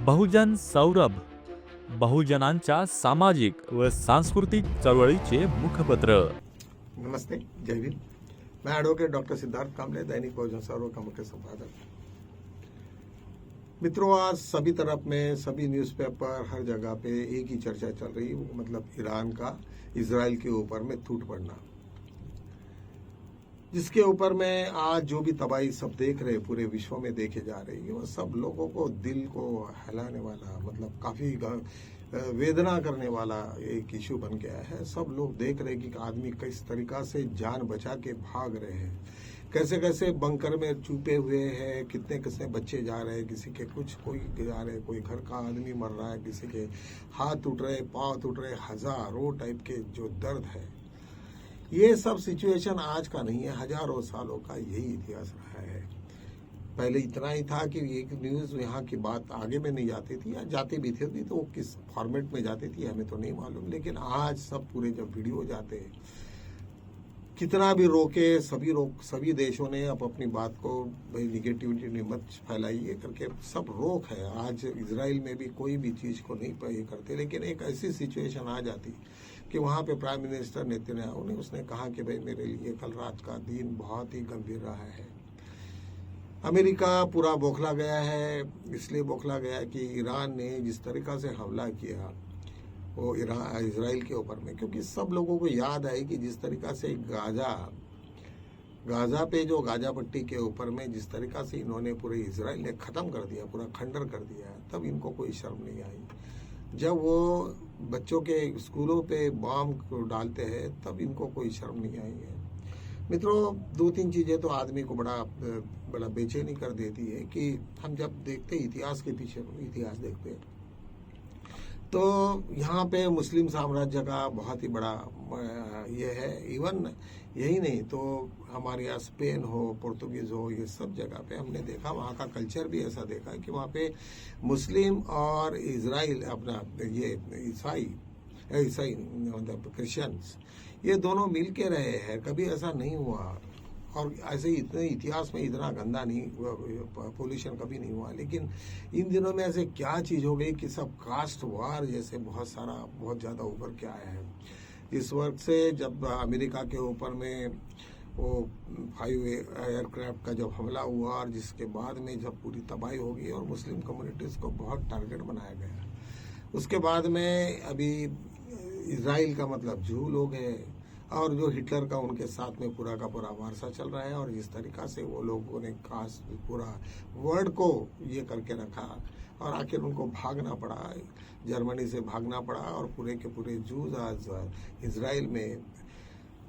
बहुजन सौरभ, बहुजनांच्या सामाजिक व सांस्कृतिक चळवळीचे मुखपत्र। नमस्ते, जय भीम। मैं एडवोकेट डॉक्टर सिद्धार्थ कामले, दैनिक बहुजन सौरभ का मुख्य संपादक। मित्रों, आज सभी तरफ में, सभी न्यूज़पेपर, हर जगह पे एक ही चर्चा चल रही है, वो मतलब ईरान का इजराइल के ऊपर में टूट पड़ना, जिसके ऊपर में आज जो भी तबाही सब देख रहे, पूरे विश्व में देखे जा रही है, वो सब लोगों को दिल को हिलाने वाला, मतलब काफी वेदना करने वाला एक इशू बन गया है। सब लोग देख रहे कि आदमी किस तरीका से जान बचा के भाग रहे हैं, कैसे कैसे बंकर में छुपे हुए हैं, कितने कितने बच्चे जा रहे हैं, किसी के कुछ कोई जा रहे, कोई घर का आदमी मर रहा है, किसी के हाथ टूट रहे, पाँव टूट रहे, हजारों टाइप के जो दर्द है। ये सब सिचुएशन आज का नहीं है, हजारों सालों का यही इतिहास रहा है। पहले इतना ही था कि एक न्यूज़ यहाँ की बात आगे में नहीं जाती थी, या जाती भी थी तो वो किस फॉर्मेट में जाती थी हमें तो नहीं मालूम, लेकिन आज सब पूरे जब वीडियो जाते हैं, कितना भी रोके, सभी देशों ने अब अपनी बात को भाई निगेटिविटी मत फैलाइए करके सब रोक है। आज इजराइल में भी कोई भी चीज को नहीं पे करते, लेकिन एक ऐसी सिचुएशन आ जाती कि वहाँ पे प्राइम मिनिस्टर नेतन्याहू ने उसने कहा कि भाई मेरे लिए कल रात का दिन बहुत ही गंभीर रहा है। अमेरिका पूरा बौखला गया है, इसलिए बौखला गया कि ईरान ने जिस तरीका से हमला किया वो इजराइल के ऊपर में, क्योंकि सब लोगों को याद है कि जिस तरीका से गाजा पे जो गाजा पट्टी के ऊपर में जिस तरीका से इन्होंने पूरे इजराइल ने खत्म कर दिया, पूरा खंडर कर दिया, तब इनको कोई शर्म नहीं आई। जब वो बच्चों के स्कूलों पे बम डालते हैं तब इनको कोई शर्म नहीं आई है। मित्रों, दो तीन चीजें तो आदमी को बड़ा बेचैनी कर देती है कि हम जब देखते इतिहास के पीछे इतिहास देखते हैं तो यहाँ पे मुस्लिम साम्राज्य का बहुत ही बड़ा ये है। इवन यही नहीं तो हमारे यहाँ स्पेन हो, पुर्तगीज हो, ये सब जगह पे हमने देखा, वहाँ का कल्चर भी ऐसा देखा है कि वहाँ पे मुस्लिम और इजराइल अपना ये ईसाई मतलब क्रिश्चियंस, ये दोनों मिल के रहे हैं, कभी ऐसा नहीं हुआ। और ऐसे इतने इतिहास में इतना गंदा नहीं पोल्यूशन कभी नहीं हुआ, लेकिन इन दिनों में ऐसे क्या चीज हो गई कि सब कास्ट वार जैसे बहुत ज्यादा उभर के आया है। इस वक्त से जब अमेरिका के ऊपर में वो 5 एयरक्राफ्ट का जब हमला हुआ और जिसके बाद में जब पूरी तबाही हो गई और मुस्लिम कम्युनिटीज को बहुत टारगेट बनाया गया, उसके बाद में अभी इजराइल का मतलब जू लोग हैं और जो हिटलर का उनके साथ में पूरा का पूरा वारसा चल रहा है, और जिस तरीका से वो लोगों ने खास पूरा वर्ल्ड को ये करके रखा और आखिर उनको भागना पड़ा, जर्मनी से भागना पड़ा, और पूरे के पूरे जूज आज इजराइल में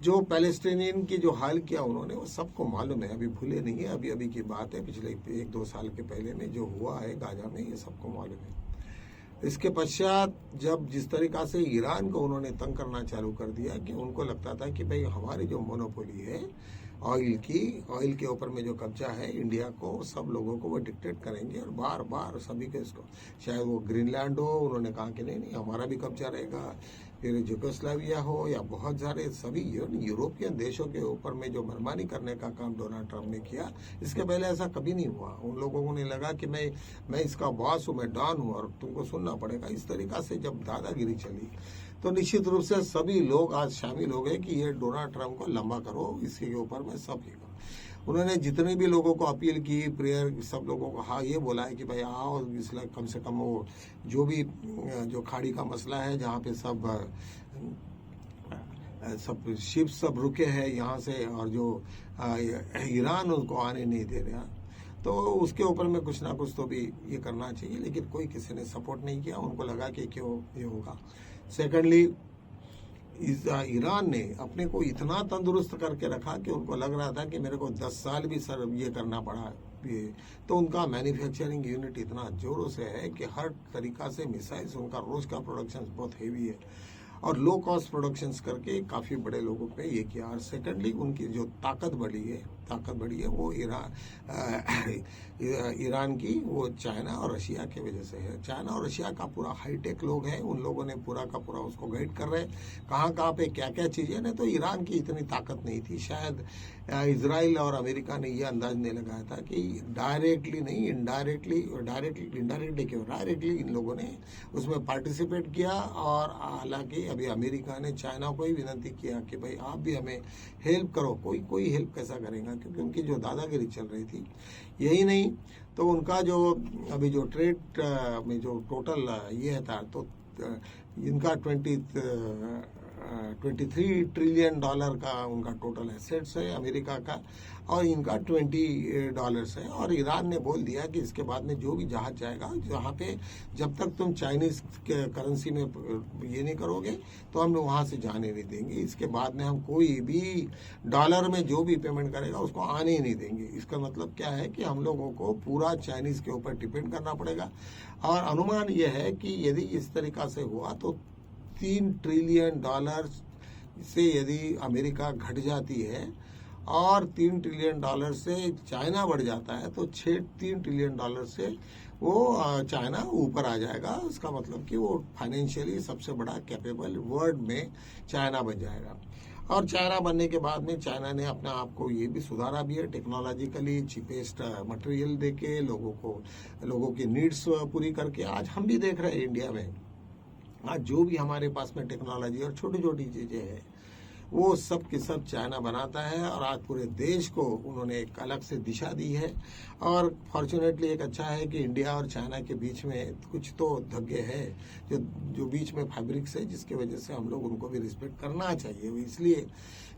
जो पैलेस्टीनियन की जो हाल किया उन्होंने, वो सबको मालूम है, अभी भूले नहीं है। अभी की बात है, पिछले 1-2 साल के पहले में जो हुआ है गाजा में, ये सबको मालूम है। इसके पश्चात जब जिस तरीका से ईरान को उन्होंने तंग करना चालू कर दिया कि उनको लगता था कि भाई हमारी जो मोनोपोली है ऑयल के ऊपर में जो कब्जा है इंडिया को, सब लोगों को वो डिक्टेट करेंगे, और बार बार सभी को इसको, चाहे वो ग्रीनलैंड हो, उन्होंने कहा कि नहीं हमारा भी कब्जा रहेगा, फिर यूगोस्लाविया हो या बहुत सारे सभी यूरोपियन देशों के ऊपर में जो मनमानी करने का काम डोनाल्ड ट्रंप ने किया, इसके पहले ऐसा कभी नहीं हुआ। उन लोगों को नहीं लगा कि मैं इसका बॉस हूँ, मैं डॉन हूँ और तुमको सुनना पड़ेगा। इस तरीका से जब दादागिरी चली तो निश्चित रूप से सभी लोग आज शामिल हो गए कि ये डोनाल्ड ट्रंप को लंबा करो, इसके ऊपर में सब ही करो। उन्होंने जितने भी लोगों को अपील की, प्रेयर, सब लोगों को हाँ ये बोला है कि भाई आओ, इसलिए कम से कम वो जो भी जो खाड़ी का मसला है जहाँ पे सब शिप सब रुके हैं यहाँ से, और जो ईरान उनको आने नहीं दे रहा, तो उसके ऊपर में कुछ ना कुछ तो भी ये करना चाहिए, लेकिन कोई किसी ने सपोर्ट नहीं किया। उनको लगा कि क्यों ये होगा। सेकेंडली, ईरान ने अपने को इतना तंदुरुस्त करके रखा कि उनको लग रहा था कि मेरे को 10 साल भी सर ये करना पड़ा ये, तो उनका मैन्युफैक्चरिंग यूनिट इतना जोरों से है कि हर तरीका से मिसाइल्स, उनका रोज का प्रोडक्शन बहुत हेवी है और लो कॉस्ट प्रोडक्शंस करके काफी बड़े लोगों पे ये किया। और सेकेंडली, उनकी जो ताकत बढ़ी है, ताकत बढ़ी है वो ईरान की, वो चाइना और रशिया की वजह से है। चाइना और रशिया का पूरा हाईटेक लोग हैं, उन लोगों ने पूरा का पूरा उसको गाइड कर रहे हैं कहाँ कहाँ पे क्या क्या चीज़ें। नहीं तो ईरान की इतनी ताकत नहीं थी। शायद इजराइल और अमेरिका ने ये अंदाज नहीं लगाया था कि डायरेक्टली नहीं, डायरेक्टली इन लोगों ने उसमें पार्टिसिपेट किया। और हालांकि अभी अमेरिका ने चाइना को ही विनती किया कि भाई आप भी हमें हेल्प करो। कोई हेल्प कैसा करेगा, क्योंकि उनकी जो दादागिरी चल रही थी। यही नहीं तो उनका जो अभी जो ट्रेड में जो टोटल ये था, तो इनका 23 ट्रिलियन डॉलर का उनका टोटल एसेट्स है अमेरिका का, और इनका $20 है। और ईरान ने बोल दिया कि इसके बाद में जो भी जहाज जाएगा, जहाँ पे जब तक तुम चाइनीज करेंसी में ये नहीं करोगे तो हम वहाँ से जाने नहीं देंगे। इसके बाद में हम कोई भी डॉलर में जो भी पेमेंट करेगा उसको आने ही नहीं देंगे। इसका मतलब क्या है कि हम लोगों को पूरा चाइनीज के ऊपर डिपेंड करना पड़ेगा। और अनुमान यह है कि यदि इस तरीका से हुआ तो $3 ट्रिलियन से यदि अमेरिका घट जाती है और $3 ट्रिलियन से चाइना बढ़ जाता है, तो $3 ट्रिलियन से वो चाइना ऊपर आ जाएगा। उसका मतलब कि वो फाइनेंशियली सबसे बड़ा कैपेबल वर्ल्ड में चाइना बन जाएगा। और चाइना बनने के बाद में चाइना ने अपने आप को ये भी सुधारा भी है टेक्नोलॉजिकली, चीपेस्ट मटेरियल देके लोगों की नीड्स पूरी करके। आज हम भी देख रहे हैं इंडिया में आज जो भी हमारे पास में टेक्नोलॉजी और छोटी छोटी चीजें हैं वो सब के सब चाइना बनाता है। और आज पूरे देश को उन्होंने एक अलग से दिशा दी है। और फॉर्चुनेटली एक अच्छा है कि इंडिया और चाइना के बीच में कुछ तो धब्बे है जो बीच में फैब्रिक्स है, जिसकी वजह से हम लोग उनको भी रिस्पेक्ट करना चाहिए। इसलिए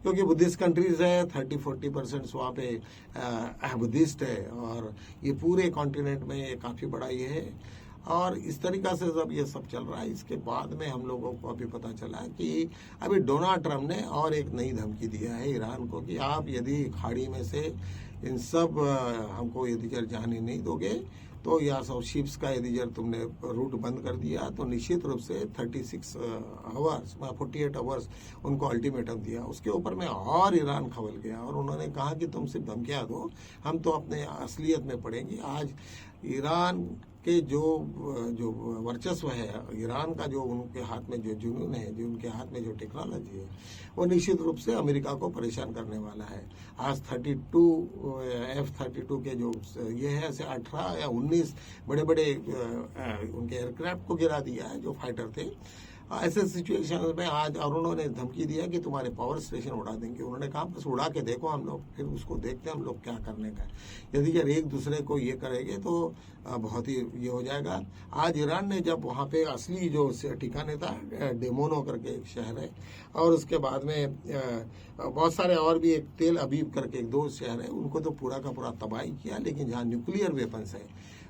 क्योंकि बुद्धिस्ट कंट्रीज है, 30-40% वहाँ पे बुद्धिस्ट है, और ये पूरे कॉन्टिनेंट में ये काफी बड़ा ये है। और इस तरीका से जब ये सब चल रहा है, इसके बाद में हम लोगों को अभी पता चला कि अभी डोनाल्ड ट्रम्प ने और एक नई धमकी दिया है ईरान को कि आप यदि खाड़ी में से इन सब हमको यदि जर जाने नहीं दोगे, तो या सब शिप्स का यदि जर तुमने रूट बंद कर दिया, तो निश्चित रूप से 48 आवर्स उनको अल्टीमेटम दिया। उसके ऊपर में और ईरान खबल गया और उन्होंने कहा कि तुम सिर्फ धमकियां दो, हम तो अपने असलियत में पड़ेंगे। आज ईरान के जो वर्चस्व है, ईरान का जो उनके हाथ में जो जुनून है, जो उनके हाथ में जो टेक्नोलॉजी है, वो निश्चित रूप से अमेरिका को परेशान करने वाला है। आज F-32 के जो ये है, ऐसे 18 या 19 बड़े बड़े उनके एयरक्राफ्ट को गिरा दिया है जो फाइटर थे। ऐसे सिचुएशन में आज और उन्होंने धमकी दिया कि तुम्हारे पावर स्टेशन उड़ा देंगे। उन्होंने कहा बस उड़ा के देखो हम लोग, फिर उसको देखते हैं हम लोग क्या करने का। यदि यार एक दूसरे को ये करेंगे तो बहुत ही ये हो जाएगा। आज ईरान ने जब वहाँ पे असली जो ठिकाने था, डेमोनो करके एक शहर है, और उसके बाद में बहुत सारे और भी, एक तेल अबीब करके एक 2 शहर है, उनको तो पूरा का पूरा तबाही किया। लेकिन जहाँ न्यूक्लियर वेपन्स है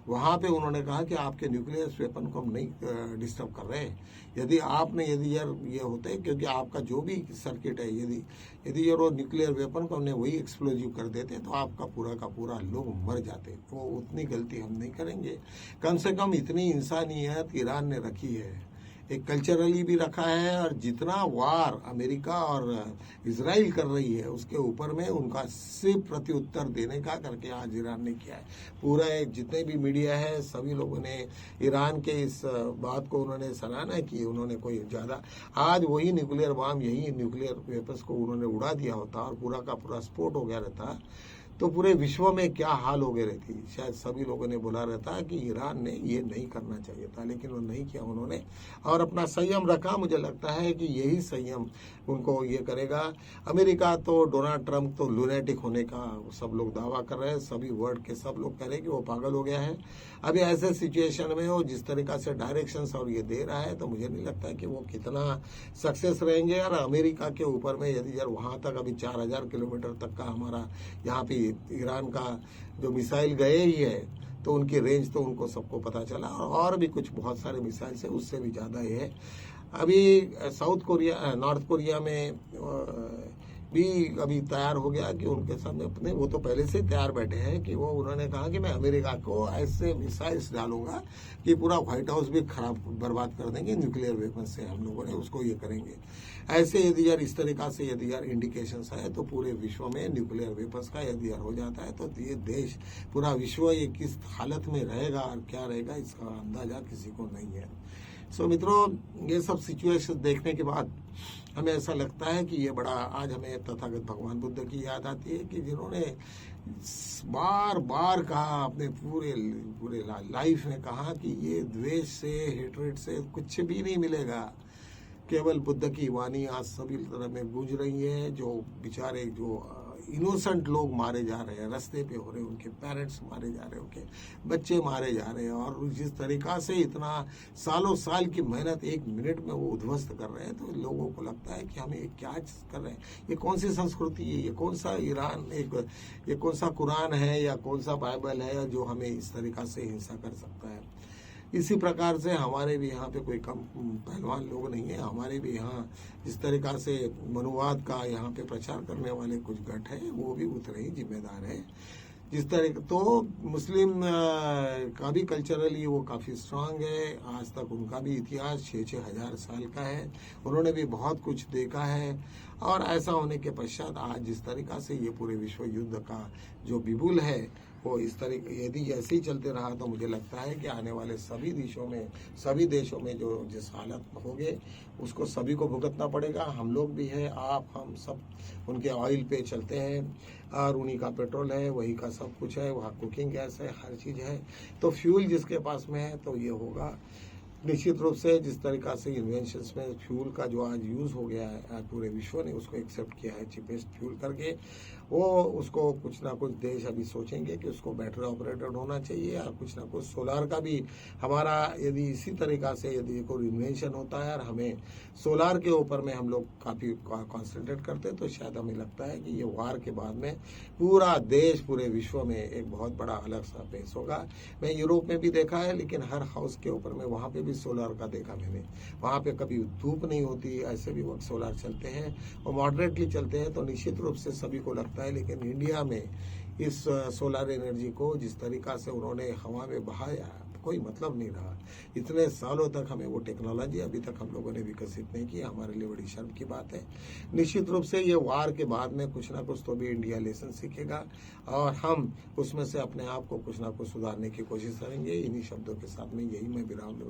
वहाँ पे उन्होंने कहा कि आपके न्यूक्लियर वेपन को हम नहीं डिस्टर्ब कर रहे। यदि यार ये होते, क्योंकि आपका जो भी सर्किट है, यदि यार वो न्यूक्लियर वेपन को हमने वही एक्सप्लोजिव कर देते तो आपका पूरा का पूरा लोग मर जाते। तो उतनी गलती हम नहीं करेंगे। कम से कम इतनी इंसानियत ईरान ने रखी है, एक कल्चरली भी रखा है। और जितना वार अमेरिका और इजराइल कर रही है उसके ऊपर में उनका सिर्फ प्रत्युत्तर देने का करके आज ईरान ने किया है। पूरा जितने भी मीडिया है सभी लोगों ने ईरान के इस बात को उन्होंने सराहना की। उन्होंने कोई ज्यादा, आज वही न्यूक्लियर बम, यही न्यूक्लियर वेपन्स को उन्होंने उड़ा दिया होता और पूरा का पूरा स्फोट हो गया रहता तो पूरे विश्व में क्या हाल हो गए रहती। शायद सभी लोगों ने बोला रहता कि ईरान ने ये नहीं करना चाहिए था, लेकिन वो नहीं किया उन्होंने, और अपना संयम रखा। मुझे लगता है कि यही संयम उनको ये करेगा। अमेरिका तो डोनाल्ड ट्रम्प तो लुनेटिक होने का सब लोग दावा कर रहे हैं, सभी वर्ल्ड के सब लोग कह रहे हैं कि वो पागल हो गया है। अभी ऐसे सिचुएशन में वो जिस तरीका से डायरेक्शंस और ये दे रहा है, तो मुझे नहीं लगता कि वो कितना सक्सेस रहेंगे। और अमेरिका के ऊपर में यदि यार वहां तक अभी 4000 किलोमीटर तक का हमारा यहाँ पे ईरान का जो मिसाइल गए ही है, तो उनकी रेंज तो उनको सबको पता चला। और भी कुछ बहुत सारे मिसाइल से उससे भी ज्यादा है। अभी नॉर्थ कोरिया में भी अभी तैयार हो गया कि उनके सामने अपने, वो तो पहले से ही तैयार बैठे हैं कि वो उन्होंने कहा कि मैं अमेरिका को ऐसे मिसाइल्स डालूंगा कि पूरा व्हाइट हाउस भी खराब बर्बाद कर देंगे, न्यूक्लियर वेपन से हम लोगों ने उसको ये करेंगे। ऐसे यदि यार इस तरीका से यदि यार इंडिकेशंस है तो पूरे विश्व में न्यूक्लियर वेपन्स का यदि यार हो जाता है तो ये देश, पूरा विश्व ये किस हालत में रहेगा और क्या रहेगा इसका अंदाजा किसी को नहीं है। सो मित्रों, ये सब सिचुएशन देखने के बाद हमें ऐसा लगता है कि ये बड़ा, आज हमें तथागत भगवान बुद्ध की याद आती है कि जिन्होंने बार बार कहा अपने पूरे पूरे लाइफ में कहा कि ये द्वेष से, हेट्रेड से कुछ भी नहीं मिलेगा। केवल बुद्ध की वाणी आज सभी तरह में गूंज रही है। जो बेचारे जो इनोसेंट लोग मारे जा रहे हैं, रास्ते पे हो रहे हैं, उनके पेरेंट्स मारे जा रहे हैं, उनके बच्चे मारे जा रहे हैं, और जिस तरीका से इतना सालों साल की मेहनत एक मिनट में वो उद्ध्वस्त कर रहे हैं, तो लोगों को लगता है कि हमें ये क्या कर रहे हैं, ये कौन सी संस्कृति है, ये कौन सा ईरान, ये कौन सा कुरान है या कौन सा बाइबल है जो हमें इस तरीका से हिंसा कर सकता है। इसी प्रकार से हमारे भी यहाँ पे कोई कम पहलवान लोग नहीं है। हमारे भी यहाँ जिस तरीका से मनुवाद का यहाँ पे प्रचार करने वाले कुछ गट है, वो भी उतने ही जिम्मेदार है। जिस तरह तो मुस्लिम का भी कल्चरली वो काफ़ी स्ट्रांग है। आज तक उनका भी इतिहास 6-6 हजार साल का है। उन्होंने भी बहुत कुछ देखा है, और ऐसा होने के पश्चात आज जिस तरीका से ये पूरे विश्व युद्ध का जो बिगुल है वो इस तरीके यदि ऐसे ही चलते रहा तो मुझे लगता है कि आने वाले सभी देशों में जो जिस हालत होंगे उसको सभी को भुगतना पड़ेगा। हम लोग भी है, आप हम सब उनके ऑयल पे चलते हैं, और उन्हीं का पेट्रोल है, वही का सब कुछ है, वहाँ कुकिंग गैस है, हर चीज़ है। तो फ्यूल जिसके पास में है तो ये होगा निश्चित रूप से। जिस तरीका से इन्वेंशंस में फ्यूल का जो आज यूज़ हो गया है, आज पूरे विश्व ने उसको एक्सेप्ट किया है चीपेस्ट फ्यूल करके, वो उसको कुछ ना कुछ देश अभी सोचेंगे कि उसको बैटरी ऑपरेटेड होना चाहिए, और कुछ ना कुछ सोलार का भी हमारा यदि इसी तरीका से यदि कोई इन्वेंशन होता है और हमें सोलार के ऊपर में हम लोग काफ़ी कॉन्सेंट्रेट करते हैं, तो शायद हमें लगता है कि ये वार के बाद में पूरा देश, पूरे विश्व में एक बहुत बड़ा अलग सा फेस होगा। मैं यूरोप में भी देखा है, लेकिन हर हाउस के ऊपर में वहाँ पे भी सोलार का देखा मैंने। वहाँ पे कभी धूप नहीं होती, ऐसे भी वक्त सोलार चलते हैं और मॉडरेटली चलते हैं, तो निश्चित रूप से सभी को लगता है। लेकिन इंडिया में इस सोलार एनर्जी को जिस तरीका से उन्होंने हवा में बहाया, कोई मतलब नहीं रहा। इतने सालों तक हमें वो टेक्नोलॉजी अभी तक हम लोगों ने विकसित नहीं की, हमारे लिए बड़ी शर्म की बात है। निश्चित रूप से ये वार के बाद में कुछ ना कुछ तो भी इंडिया लेसन सीखेगा, और हम उसमें से अपने आप को कुछ ना कुछ सुधारने की कोशिश करेंगे। इन्हीं शब्दों के साथ में यही मैं विराम लूंगा।